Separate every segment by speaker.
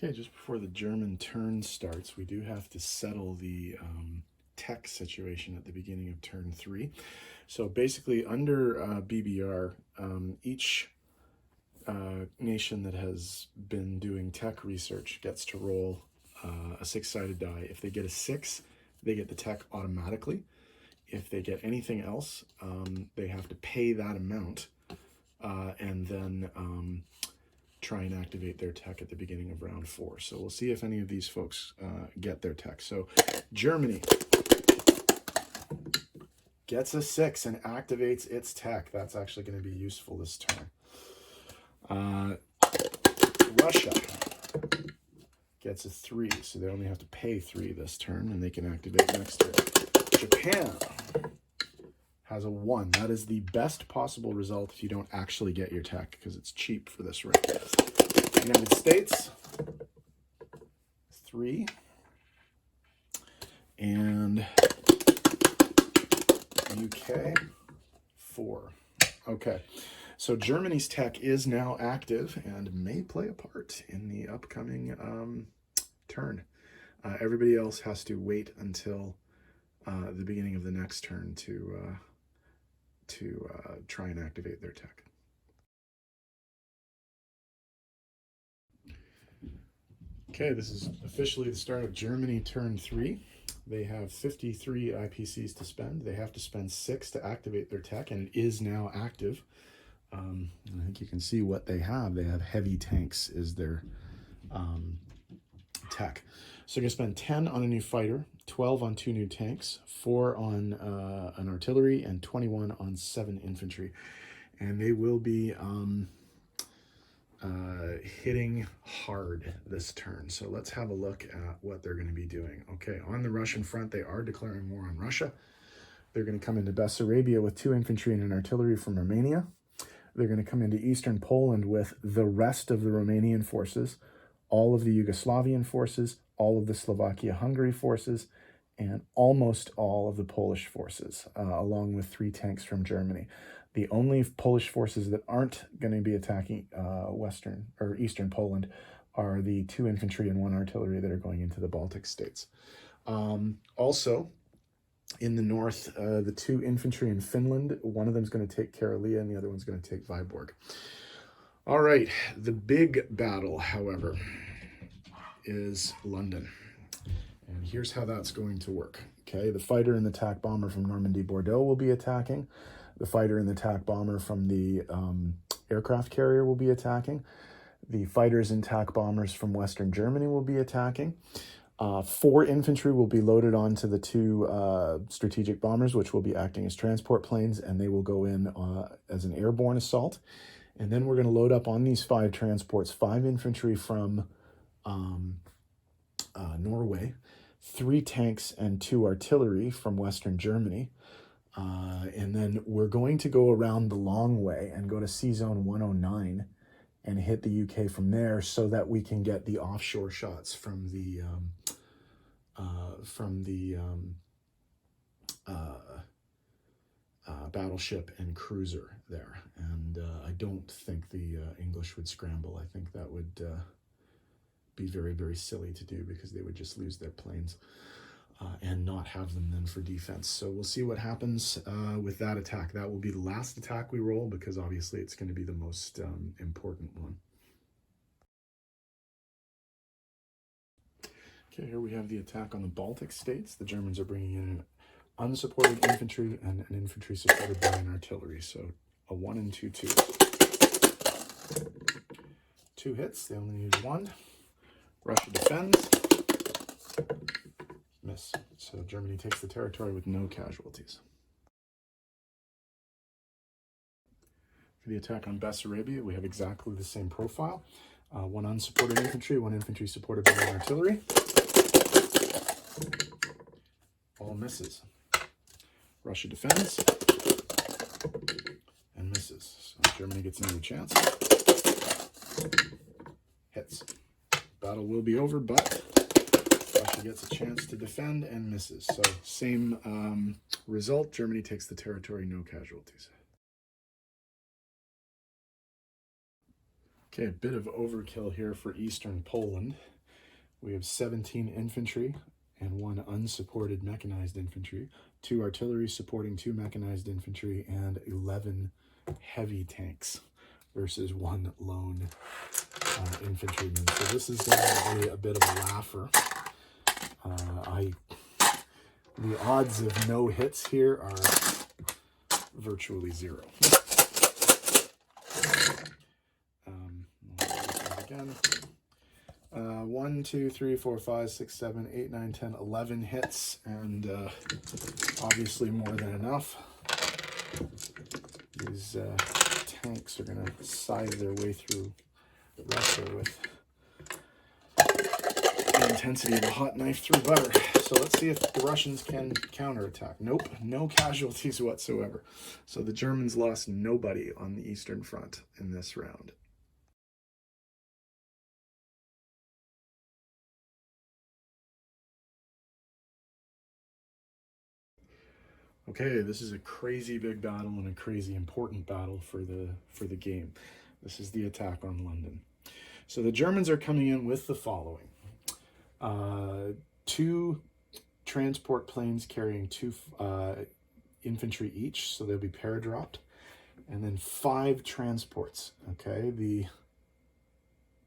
Speaker 1: Okay, just before the German turn starts, we do have to settle the tech situation at the beginning of turn 3. So basically under BBR, each nation that has been doing tech research gets to roll a 6-sided die. If they get a 6, they get the tech automatically. If they get anything else, they have to pay that amount and then try and activate their tech at the beginning of round 4. So we'll see if any of these folks get their tech. So Germany gets a 6 and activates its tech. That's actually going to be useful this turn. Russia gets a 3, so they only have to pay 3 this turn, and they can activate next turn. Japan has a 1. That is the best possible result if you don't actually get your tech, because it's cheap for this round. United States, 3. And UK, 4. Okay, so Germany's tech is now active and may play a part in the upcoming turn. Everybody else has to wait until the beginning of the next turn to try and activate their tech. Okay, this is officially the start of Germany turn 3. They have 53 IPCs to spend. They have to spend 6 to activate their tech, and it is now active. I think you can see what they have. They have heavy tanks is their tech. So you're going to spend 10 on a new fighter, 12 on 2 new tanks, 4 on an artillery, and 21 on 7 infantry. And they will be hitting hard this turn. So let's have a look at what they're going to be doing. Okay, on the Russian front, they are declaring war on Russia. They're going to come into Bessarabia with 2 infantry and an artillery from Romania. They're going to come into eastern Poland with the rest of the Romanian forces, all of the Yugoslavian forces, all of the Slovakia-Hungary forces, and almost all of the Polish forces, along with 3 tanks from Germany. The only Polish forces that aren't going to be attacking western or eastern Poland are the 2 infantry and 1 artillery that are going into the Baltic states. Also, in the north, the 2 infantry in Finland, one of them is going to take Karelia and the other one's going to take Vyborg. All right, the big battle, however, is London. And here's how that's going to work. Okay, the fighter and the attack bomber from Normandy Bordeaux will be attacking. The fighter and the attack bomber from the aircraft carrier will be attacking. The fighters and attack bombers from Western Germany will be attacking. 4 infantry will be loaded onto the 2 strategic bombers, which will be acting as transport planes, and they will go in as an airborne assault. And then we're going to load up on these 5 transports, 5 infantry from Norway, 3 tanks and 2 artillery from Western Germany. And then we're going to go around the long way and go to Sea Zone 109 and hit the UK from there, so that we can get the offshore shots from the battleship and cruiser there. And I don't think the English would scramble. I think that would be very, very silly to do, because they would just lose their planes and not have them then for defense. So we'll see what happens with that attack. That will be the last attack we roll, because obviously it's going to be the most important one. Okay, here we have the attack on the Baltic states. The Germans are bringing in an unsupported infantry and an infantry supported by an artillery. So a 1 and 2 2. 2 hits, they only need 1. Russia defends. Miss. So Germany takes the territory with no casualties. For the attack on Bessarabia, we have exactly the same profile. 1 unsupported infantry, 1 infantry supported by an artillery. All misses. Russia defends and misses. So Germany gets another chance. Hits. Battle will be over, but Russia gets a chance to defend and misses. So same result. Germany takes the territory, no casualties. Okay, a bit of overkill here for Eastern Poland. We have 17 infantry and 1 unsupported mechanized infantry, 2 artillery supporting 2 mechanized infantry, and 11 heavy tanks versus 1 lone infantryman. So this is going to be a bit of a laugher. The odds of no hits here are virtually 0. Again. 1, 2, 3, 4, 5, 6, 7, 8, 9, 10, 11 hits, and obviously more than enough. These tanks are going to scythe their way through Russia with the intensity of a hot knife through butter. So let's see if the Russians can counterattack. Nope, no casualties whatsoever. So the Germans lost nobody on the Eastern Front in this round. Okay, this is a crazy big battle and a crazy important battle for the game. This is the attack on London. So the Germans are coming in with the following. 2 transport planes carrying 2 infantry each, so they'll be paradropped. And then 5 transports, okay? The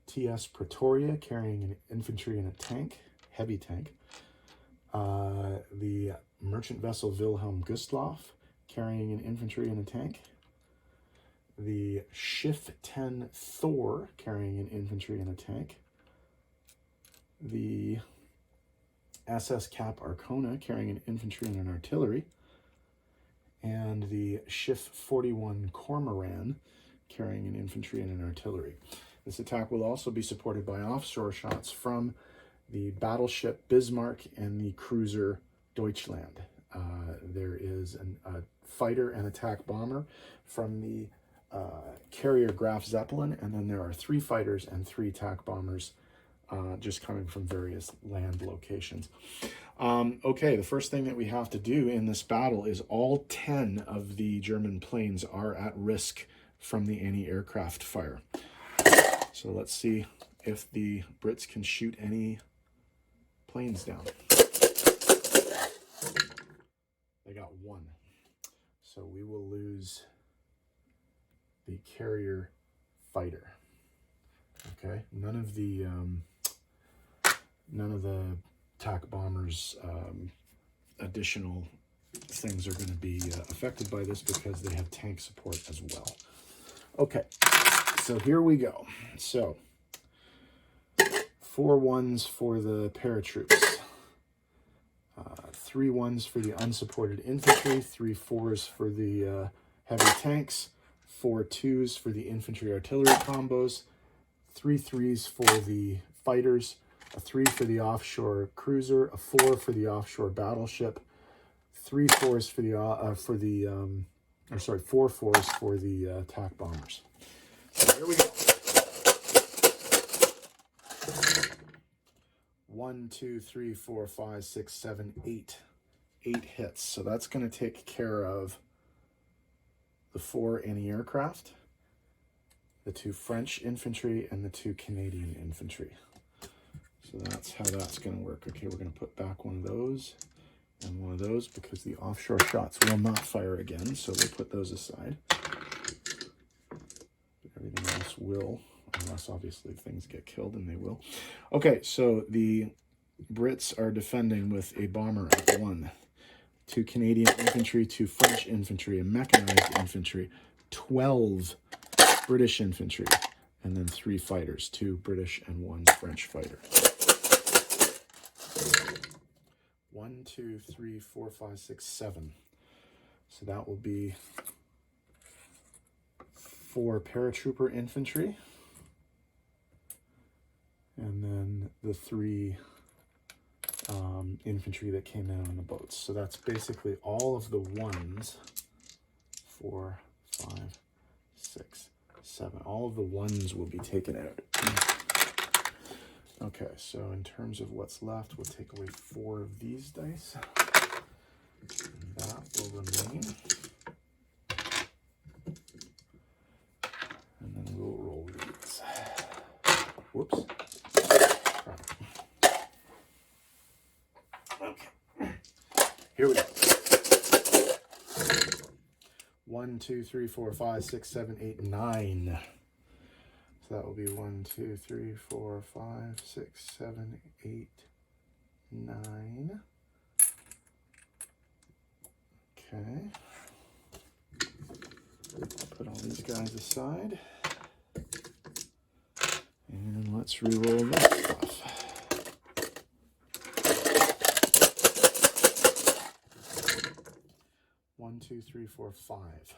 Speaker 1: TS Pretoria carrying an infantry and a tank, heavy tank. The merchant vessel Wilhelm Gustloff carrying an infantry and a tank. The Schiff 10 Thor carrying an infantry and a tank. The SS Cap Arcona carrying an infantry and an artillery. And the Schiff 41 Cormoran carrying an infantry and an artillery. This attack will also be supported by offshore shots from the battleship Bismarck and the cruiser Deutschland. There is a fighter and attack bomber from the carrier Graf Zeppelin, and then there are 3 fighters and 3 attack bombers just coming from various land locations. Okay, the first thing that we have to do in this battle is all 10 of the German planes are at risk from the anti-aircraft fire. So let's see if the Brits can shoot any planes down. They got 1. So we will lose the carrier fighter. Okay, none of the attack bombers additional things are going to be affected by this because they have tank support as well. Okay, so here we go. So 4 1s for the paratroops, 3 1s for the unsupported infantry, 3 4s for the heavy tanks, 4 2s for the infantry artillery combos, 3 3s for the fighters, a 3 for the offshore cruiser, a 4 for the offshore battleship, 3 4s for the 4 4s for the attack bombers. So here we go. 1, 2, 3, 4, 5, 6, 7, 8. 8 hits. So that's going to take care of the 4 anti-aircraft, the 2 French infantry, and the 2 Canadian infantry. So that's how that's going to work. Okay, we're going to put back one of those and one of those because the offshore shots will not fire again. So we'll put those aside. Everything else will, unless obviously things get killed, and they will. Okay, so the Brits are defending with a bomber at 1, 2 Canadian infantry, 2 French infantry, a mechanized infantry, 12 British infantry, and then 3 fighters, 2 British and 1 French fighter. 1, 2, 3, 4, 5, 6, 7. So that will be 4 paratrooper infantry, and then the 3 infantry that came in on the boats. So that's basically all of the 1s. 4, 5, 6, 7. All of the 1s will be taken out. Okay, so in terms of what's left, we'll take away 4 of these dice. And that will remain. And then we'll roll these. Here we go. 1, 2, 3, 4, 5, 6, 7, 8, 9. So that will be 1, 2, 3, 4, 5, 6, 7, 8, 9. Okay. Put all these guys aside. And let's re-roll this stuff. One, two, three, four, 5.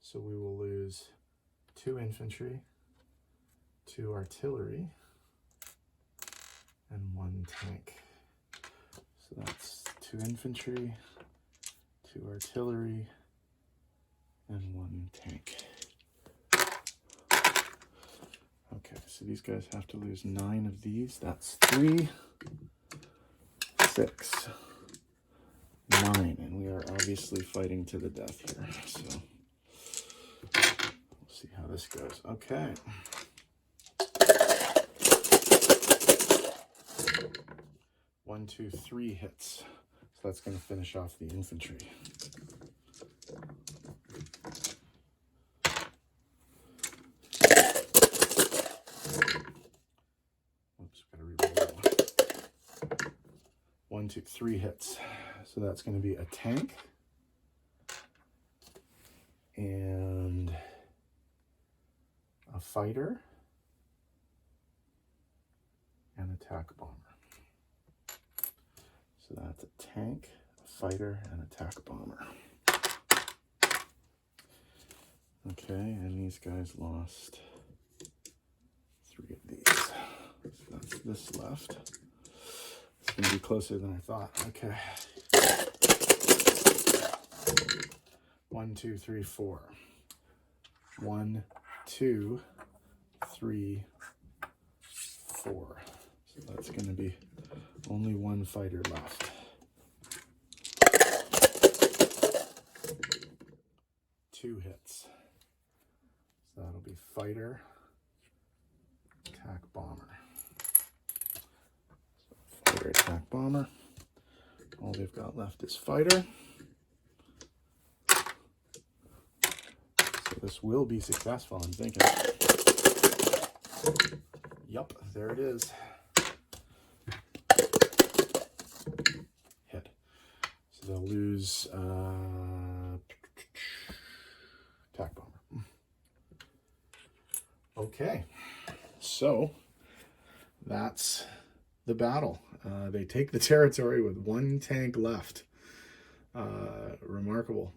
Speaker 1: So we will lose 2 infantry, 2 artillery, and 1 tank. So that's 2 infantry, 2 artillery, and 1 tank. Okay, so these guys have to lose 9 of these. That's 3, 6, 9, and we are obviously fighting to the death here. So we'll see how this goes. Okay. One, 2, 3 hits. So that's going to finish off the infantry. Oops, gotta reroll that one. 1, 2, 3 hits. So that's going to be a tank and a fighter and attack bomber. So that's a tank, a fighter, and attack bomber. Okay, and these guys lost 3 of these. So that's this left. It's going to be closer than I thought. Okay. 1, 2, 3, 4. 1, 2, 3, 4. So that's going to be only 1 fighter left. 2 hits. So that'll be fighter, attack bomber. So fighter, attack bomber. All they've got left is fighter. So this will be successful, I'm thinking. Yup, there it is. Hit. So they'll lose attack bomber. Okay, so that's the battle. They take the territory with 1 tank left. Remarkable.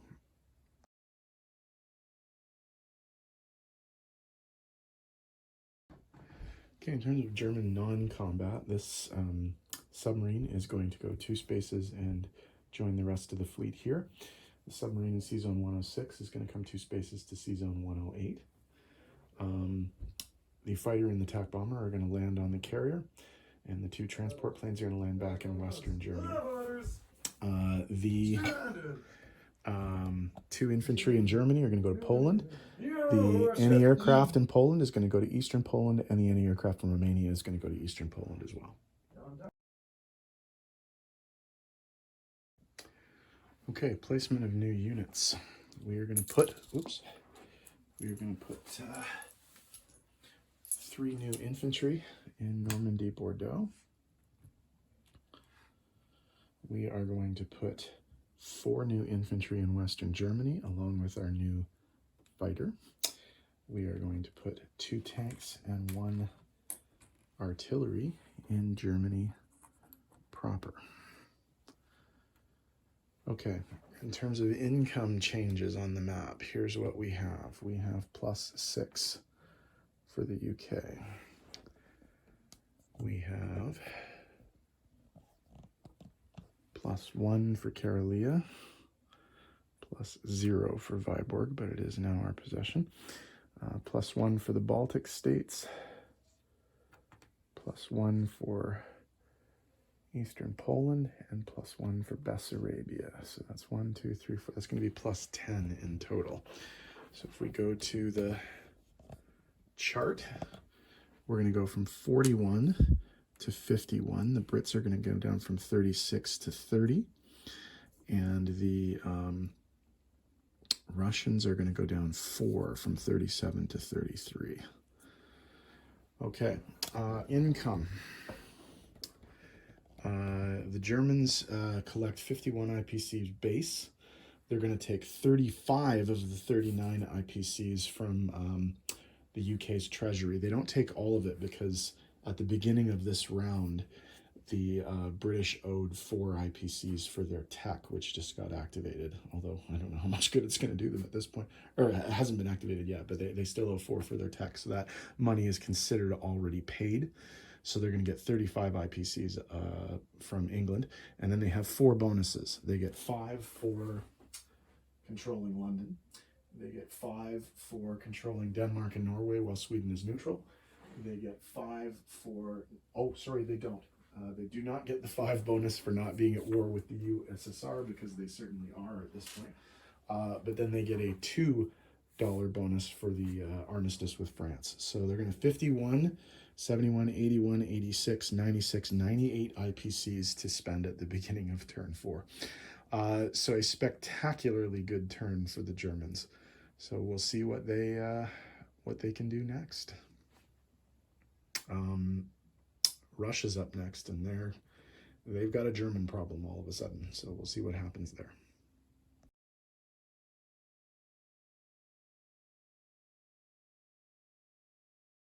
Speaker 1: Okay, in terms of German non-combat, this submarine is going to go 2 spaces and join the rest of the fleet here. The submarine in Sea Zone 106 is going to come 2 spaces to Sea Zone 108. The fighter and the attack bomber are going to land on the carrier, and the 2 transport planes are going to land back in Western Germany. The 2 infantry in Germany are going to go to Poland. The anti-aircraft in Poland is going to go to Eastern Poland, and the anti-aircraft from Romania is going to go to Eastern Poland as well. Okay, placement of new units. We are going to put, we are going to put 3 new infantry in Normandy, Bordeaux. We are going to put 4 new infantry in Western Germany, along with our new fighter. We are going to put 2 tanks and 1 artillery in Germany proper. Okay, in terms of income changes on the map, here's what we have. We have +6 for the UK. We have +1 for Karelia, +0 for Viborg, but it is now our possession. +1 for the Baltic states, +1 for Eastern Poland, and +1 for Bessarabia. So that's 1, 2, 3, 4. That's going to be +10 in total. So if we go to the chart, we're going to go from 41 to 51. The Brits are going to go down from 36 to 30. and the Russians are going to go down 4 from 37 to 33. Okay, income. The Germans collect 51 IPCs base. They're going to take 35 of the 39 IPCs from the UK's treasury. They don't take all of it because at the beginning of this round, the British owed 4 IPCs for their tech, which just got activated. Although I don't know how much good it's going to do them at this point. Or it hasn't been activated yet, but they still owe 4 for their tech. So that money is considered already paid. So they're going to get 35 IPCs from England. And then they have 4 bonuses. They get 5 for controlling London. They get 5 for controlling Denmark and Norway while Sweden is neutral. They get 5 for... Oh, sorry, they don't. They do not get the 5 bonus for not being at war with the USSR, because they certainly are at this point. But then they get a $2 bonus for the armistice with France. So they're going to 51, 71, 81, 86, 96, 98 IPCs to spend at the beginning of turn 4. So a spectacularly good turn for the Germans. So we'll see what they can do next. Russia's up next, and they've got a German problem all of a sudden. So we'll see what happens there.